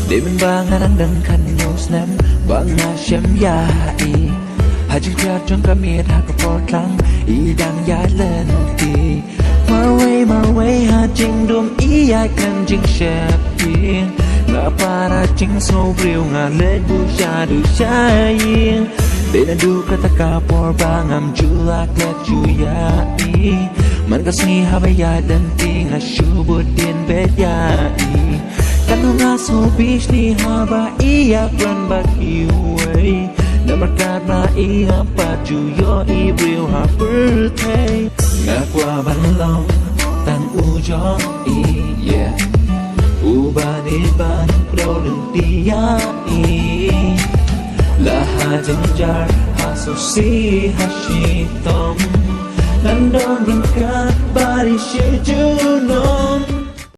Để mình ba ngàn đang đằng khăn nhau snap ba ngàn xem ya i hai chân kia trong cả miệt hai cái phốt lăng i đang ya lên ti my way hai chân đuông i ai cần chân sẹp yên ngã para chân sâu riêu ngã lết bu cha du cha yên để nó du kata kapor ba ngam chu lak let chu ya i man kasni habaya dan ti ngã shu bu din bet ya i Kanu nga so beach ni haba iya plan bakiway na markat na iya pajuyo ibril ha birthday nga qua ban long tang ujo i yeah uban iban đâu đừng đi ya i la ha janjar ha so si ha shi tom nan don rin kat bari shi juno